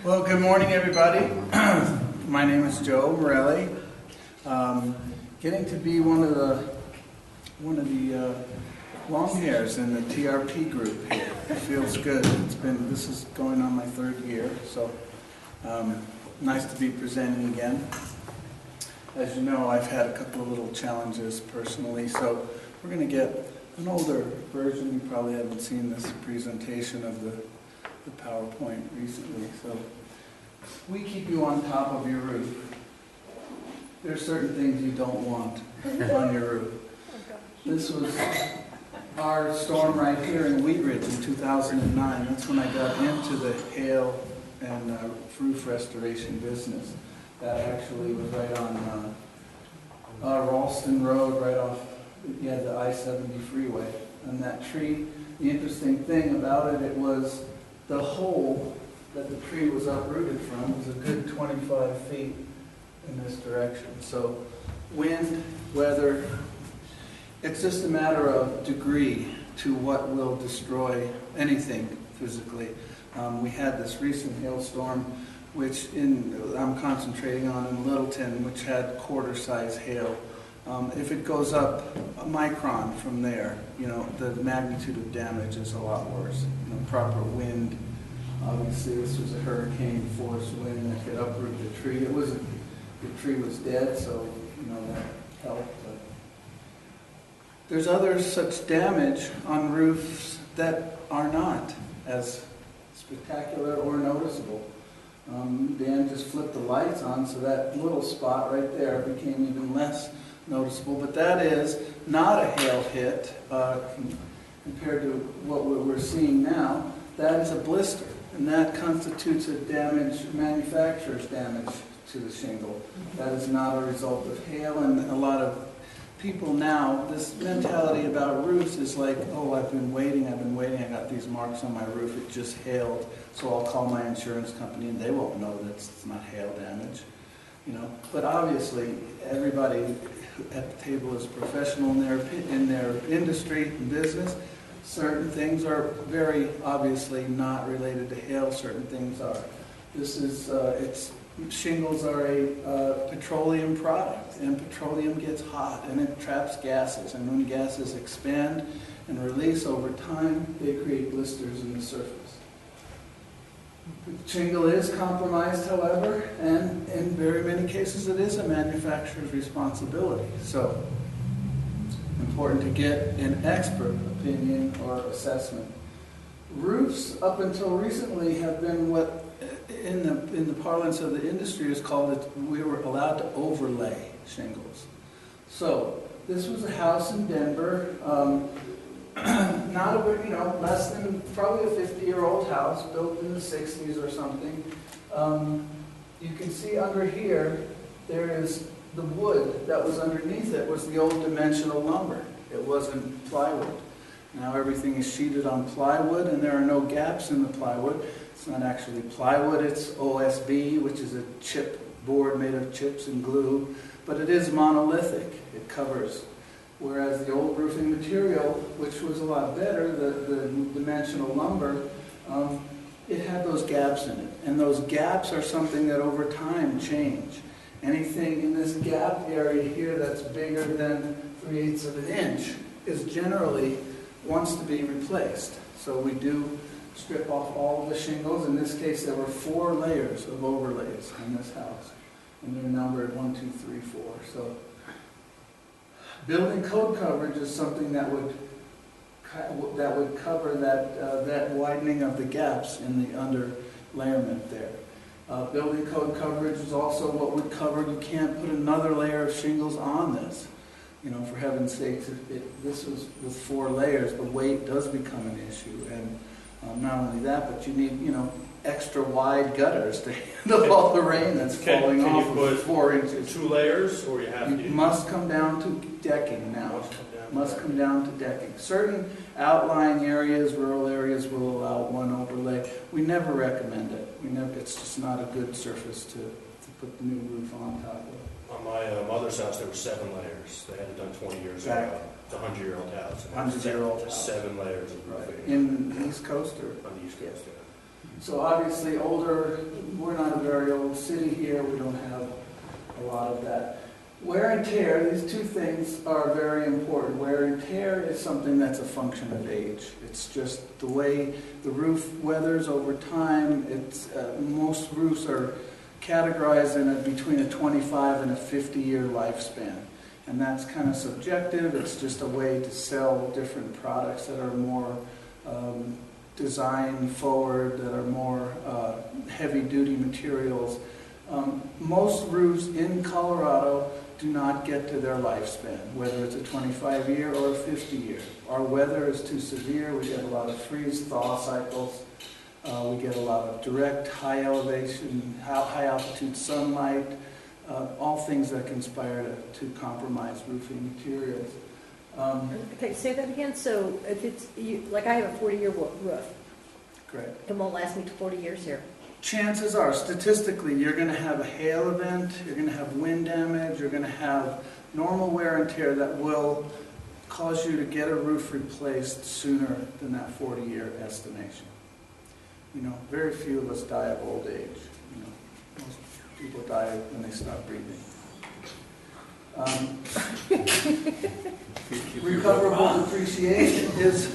Well, good morning, everybody. My name is Joe Morelli. Getting to be one of the long hairs in the TRP group here. It feels good. This is going on my third year, so nice to be presenting again. As you know, I've had a couple of little challenges personally, so we're going to get an older version. You probably haven't seen this presentation of the PowerPoint recently. So we keep you on top of your roof. There's certain things you don't want on your roof. This was our storm right here in Wheat Ridge in 2009. That's when I got into the hail and roof restoration business. That actually was right on Ralston Road, right off the I-70 freeway. And that tree, the interesting thing about it, it was the hole that the tree was uprooted from was a good 25 feet in this direction. So wind, weather, it's just a matter of degree to what will destroy anything physically. We had this recent hailstorm, which I'm concentrating on in Littleton, which had quarter-size hail. If it goes up a micron from there, the magnitude of damage is a lot worse. Proper wind. Obviously, this was a hurricane force wind that could uproot the tree. The tree was dead, so that helped. But there's other such damage on roofs that are not as spectacular or noticeable. Dan just flipped the lights on, so that little spot right there became even less noticeable. But that is not a hail hit compared to what we're seeing now. That is a blister, and that constitutes a manufacturer's damage to the shingle. That is not a result of hail, and a lot of people now, this mentality about roofs is like, oh, I've been waiting, I got these marks on my roof, it just hailed, so I'll call my insurance company and they won't know that it's not hail damage. But obviously, everybody at the table is professional in their industry and business. Certain things are very obviously not related to hail, certain things are. Shingles are a petroleum product, and petroleum gets hot and it traps gases, and when gases expand and release over time, they create blisters in the surface. The shingle is compromised, however, and in very many cases it is a manufacturer's responsibility. So, important to get an expert opinion or assessment. Roofs, up until recently, have been what in the parlance of the industry is called we were allowed to overlay shingles. So this was a house in Denver, less than probably a 50-year-old house built in the 60s or something. You can see under here there is the wood that was underneath it was the old dimensional lumber. It wasn't plywood. Now everything is sheeted on plywood, and there are no gaps in the plywood. It's not actually plywood, it's OSB, which is a chip board made of chips and glue, but it is monolithic. It covers. Whereas the old roofing material, which was a lot better, the dimensional lumber, it had those gaps in it. And those gaps are something that over time change. Anything in this gap area here that's bigger than 3/8 of an inch is generally wants to be replaced. So we do strip off all of the shingles. In this case, there were 4 layers of overlays in this house, and they're numbered 1, 2, 3, 4. So building code coverage is something that would cover that widening of the gaps in the underlayment there. Building code coverage is also what would cover. You can't put another layer of shingles on this. For heaven's sakes, this was with 4 layers, the weight does become an issue. And not only that, but you need, extra wide gutters to handle all the rain that's falling off of 4 inches. 2 layers, or you have to? You must come down to decking now. Must come down to decking. Certain outlying areas, rural areas, will allow 1 overlay. We never recommend it. It's just not a good surface to put the new roof on top of. On my mother's house, there were 7 layers. They had it done 20 years ago. It's a 100-year-old house. 100-year-old house. 7 layers of roofing. In the East Coast or? On the East Coast, yeah. So obviously older, we're not a very old city here, we don't have a lot of that. Wear and tear, these two things are very important. Wear and tear is something that's a function of age. It's just the way the roof weathers over time. It's most roofs are categorized in between a 25 and a 50-year lifespan. And that's kind of subjective. It's just a way to sell different products that are more design forward, that are more heavy-duty materials. Most roofs in Colorado do not get to their lifespan, whether it's a 25-year or a 50-year. Our weather is too severe. We get a lot of freeze-thaw cycles. We get a lot of direct high elevation, high altitude sunlight, all things that conspire to compromise roofing materials. Okay, say that again. So if it's, like I have a 40-year roof. Correct. It won't last me 40 years here. Chances are, statistically, you're going to have a hail event, you're going to have wind damage, you're going to have normal wear and tear that will cause you to get a roof replaced sooner than that 40-year estimation. You know, very few of us die of old age. You know, most people die when they stop breathing. Recoverable depreciation is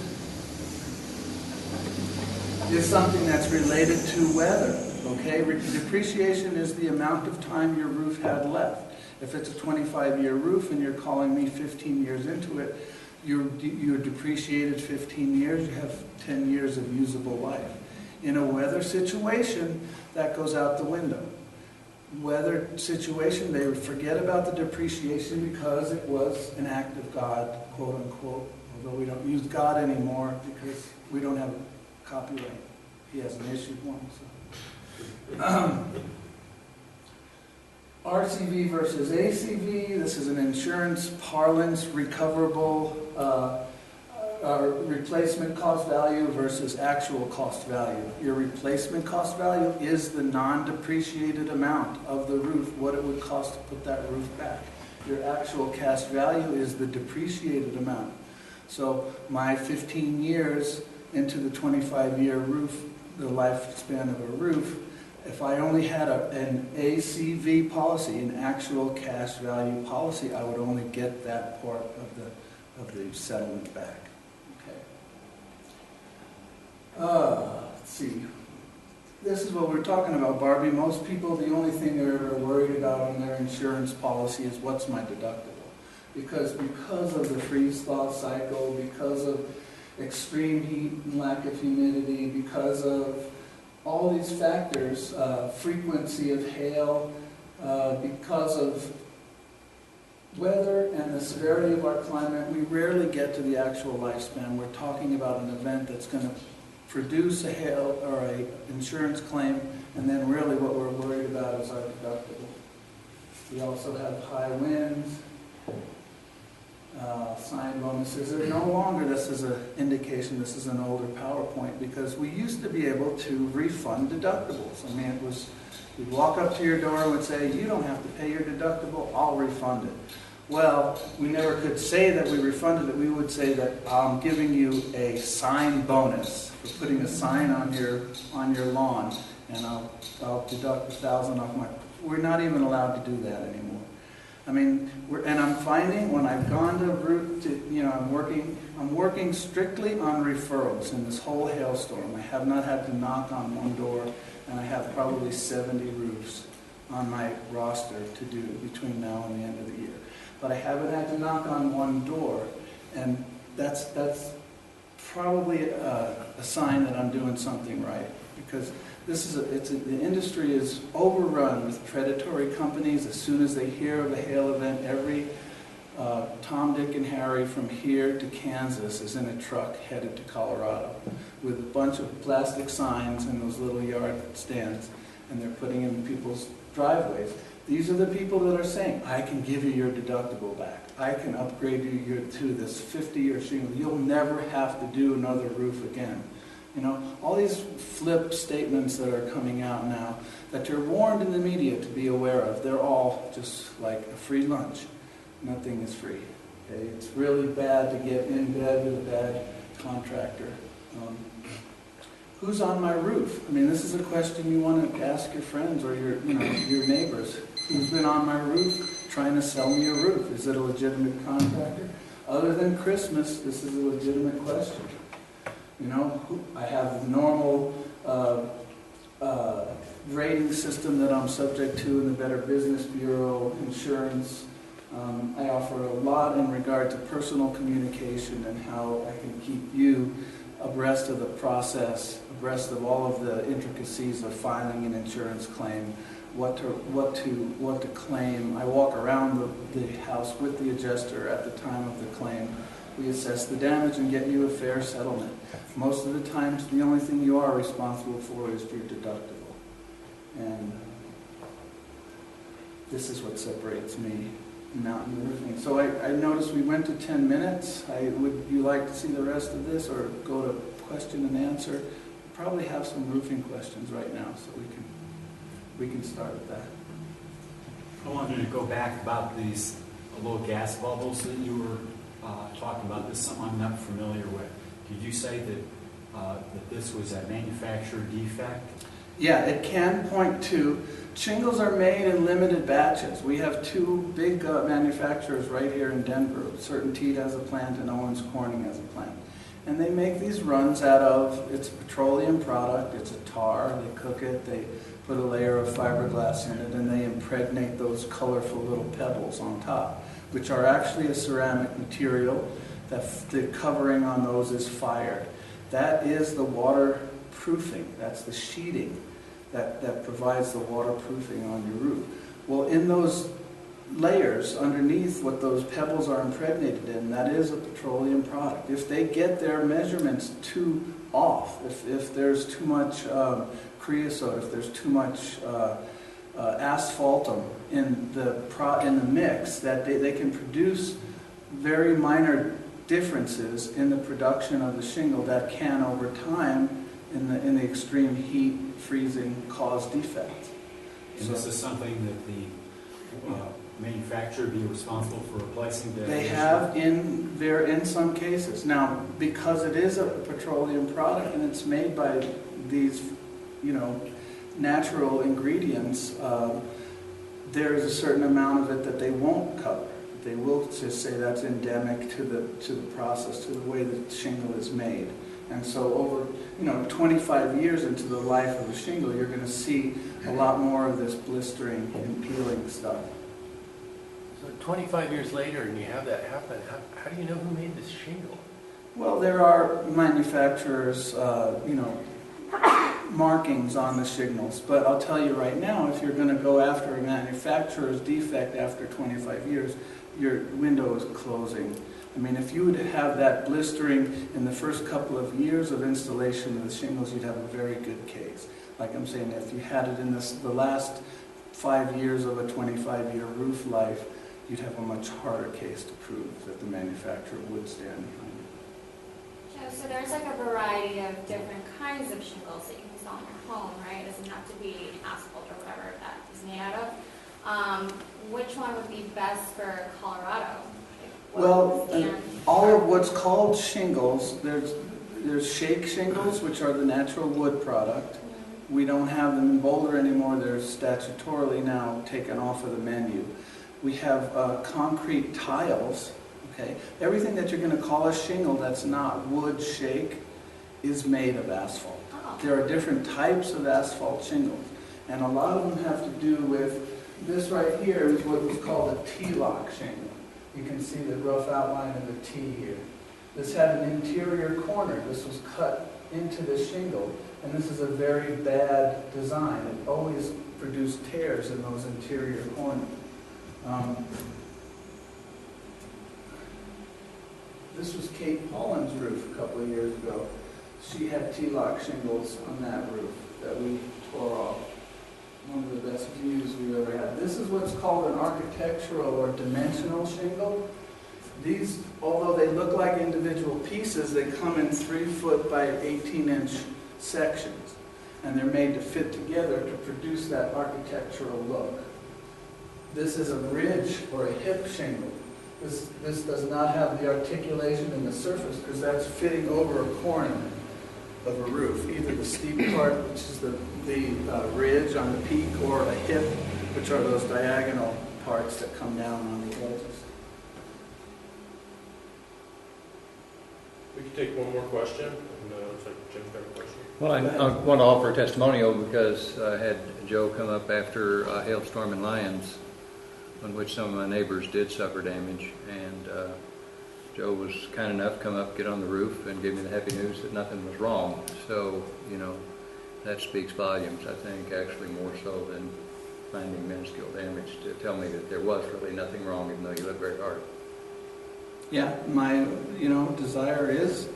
something that's related to weather, okay? Depreciation is the amount of time your roof had left. If it's a 25-year roof and you're calling me 15 years into it, you're depreciated 15 years, you have 10 years of usable life. In a weather situation, that goes out the window. Weather situation, they forget about the depreciation because it was an act of God, quote unquote, although we don't use God anymore because we don't have copyright. He hasn't issued one. So. RCV versus ACV. This is an insurance parlance recoverable replacement cost value versus actual cost value. Your replacement cost value is the non-depreciated amount of the roof, what it would cost to put that roof back. Your actual cash value is the depreciated amount. So my 15 years into the 25-year roof, the lifespan of a roof, if I only had an ACV policy, an actual cash value policy, I would only get that part of the settlement back. Okay. Let's see. This is what we're talking about, Barbie. Most people, the only thing they're worried about on their insurance policy is what's my deductible. Because of the freeze-thaw cycle, because of extreme heat and lack of humidity, because of all these factors, frequency of hail, because of weather and the severity of our climate, we rarely get to the actual lifespan. We're talking about an event that's going to produce a hail or a insurance claim, and then really what we're worried about is our deductible. We also have high winds, sign bonuses. They're no longer, this is an indication, this is an older PowerPoint, because we used to be able to refund deductibles. I mean, it was, we'd walk up to your door and would say, you don't have to pay your deductible, I'll refund it. Well, we never could say that we refunded it. We would say that I'm giving you a sign bonus for putting a sign on your lawn, and I'll deduct $1,000 off my. We're not even allowed to do that anymore. I mean, and I'm finding when I've gone to route to, you know, I'm working strictly on referrals in this whole hailstorm. I have not had to knock on one door, and I have probably 70 roofs on my roster to do between now and the end of the year. But I haven't had to knock on one door, and that's probably a sign that I'm doing something right, because the industry is overrun with predatory companies. As soon as they hear of a hail event, every Tom, Dick, and Harry from here to Kansas is in a truck headed to Colorado with a bunch of plastic signs in those little yard stands, and they're putting in people's driveways. These are the people that are saying, I can give you your deductible back. I can upgrade you to this 50-year shingle. You'll never have to do another roof again. You know, all these flip statements that are coming out now that you're warned in the media to be aware of, they're all just like a free lunch. Nothing is free. Okay? It's really bad to get in bed with a bad contractor. Who's on my roof? I mean, this is a question you want to ask your friends or your neighbors. Who's been on my roof trying to sell me a roof? Is it a legitimate contractor? Other than Christmas, this is a legitimate question. I have the normal rating system that I'm subject to in the Better Business Bureau, insurance. I offer a lot in regard to personal communication and how I can keep you abreast of the process, abreast of all of the intricacies of filing an insurance claim, what to claim. I walk around the house with the adjuster at the time of the claim. We assess the damage and get you a fair settlement. Most of the times, the only thing you are responsible for is your deductible. And this is what separates me and Mountain Roofing. So I noticed we went to 10 minutes. Would you like to see the rest of this or go to question and answer? We probably have some roofing questions right now, so we can start with that. I wanted to go back about these little gas bubbles that you were talking about. This is something I'm not familiar with. Did you say that this was a manufacturer defect? Yeah, it can point to. Shingles are made in limited batches. We have two big manufacturers right here in Denver. CertainTeed has a plant and Owens Corning has a plant. And they make these runs out of, it's a petroleum product, it's a tar, they cook it, they put a layer of fiberglass in it, and they impregnate those colorful little pebbles on top, which are actually a ceramic material. The covering on those is fired. That is the waterproofing, that's the sheeting that provides the waterproofing on your roof. Well, in those layers underneath what those pebbles are impregnated in, that is a petroleum product. If they get their measurements too off, if there's too much creosote, if there's too much asphaltum in the mix, that they can produce very minor differences in the production of the shingle that can, over time, in the extreme heat, freezing, cause defects. And so, this is something that the manufacturer be responsible for replacing? They have in some cases. Now, because it is a petroleum product and it's made by these, natural ingredients, there is a certain amount of it that they won't cover. They will just say that's endemic to the process, to the way the shingle is made. And so over 25 years into the life of a shingle, you're going to see a lot more of this blistering and peeling stuff. So 25 years later and you have that happen, how do you know who made this shingle? Well, there are manufacturers, markings on the shingles, but I'll tell you right now, if you're going to go after a manufacturer's defect after 25 years, your window is closing. I mean, if you would have that blistering in the first couple of years of installation of the shingles, you'd have a very good case. Like I'm saying, if you had it in the last 5 years of a 25-year roof life, you'd have a much harder case to prove that the manufacturer would stand behind it. Joe, so there's like a variety of different kinds of shingles that you can install in your home, right? It doesn't have to be asphalt or whatever that is made out of. Which one would be best for Colorado? Well, all of what's called shingles, there's shake shingles, which are the natural wood product. We don't have them in Boulder anymore. They're statutorily now taken off of the menu. We have concrete tiles. Okay, everything that you're going to call a shingle that's not wood shake is made of asphalt. Oh. There are different types of asphalt shingles, and a lot of them have to do with this right here is what was called a T-lock shingle. You can see the rough outline of the T here. This had an interior corner. This was cut into the shingle, and this is a very bad design. It always produced tears in those interior corners. This was Kate Pollan's roof a couple of years ago. She had T-lock shingles on that roof that we tore off. One of the best views we've ever had. This is what's called an architectural or dimensional shingle. These, although they look like individual pieces, they come in 3-foot by 18-inch sections. And they're made to fit together to produce that architectural look. This is a bridge or a hip shingle. This does not have the articulation in the surface because that's fitting over a corner. of a roof, either the steep part, which is the ridge on the peak, or a hip, which are those diagonal parts that come down on the edges. We can take one more question, and looks like Jim's got a question. Well, I want to offer a testimonial because I had Joe come up after a hailstorm in Lyons, on which some of my neighbors did suffer damage, and Joe was kind enough to come up, get on the roof, and give me the happy news that nothing was wrong. So, you know, that speaks volumes, I think, actually more so than finding minuscule damage, to tell me that there was really nothing wrong, even though you looked very hard. Yeah, my, desire is,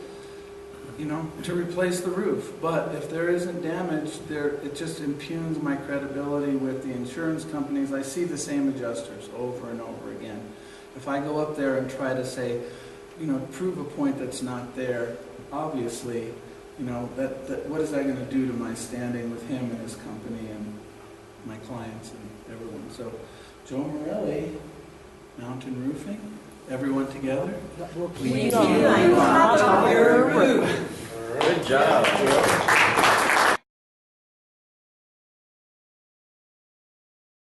to replace the roof. But if there isn't damage, it just impugns my credibility with the insurance companies. I see the same adjusters over and over again. If I go up there and try to say, prove a point that's not there, obviously, that what is that going to do to my standing with him and his company and my clients and everyone? So, Joe Morelli, Mountain Roofing, everyone together. We do. Good job.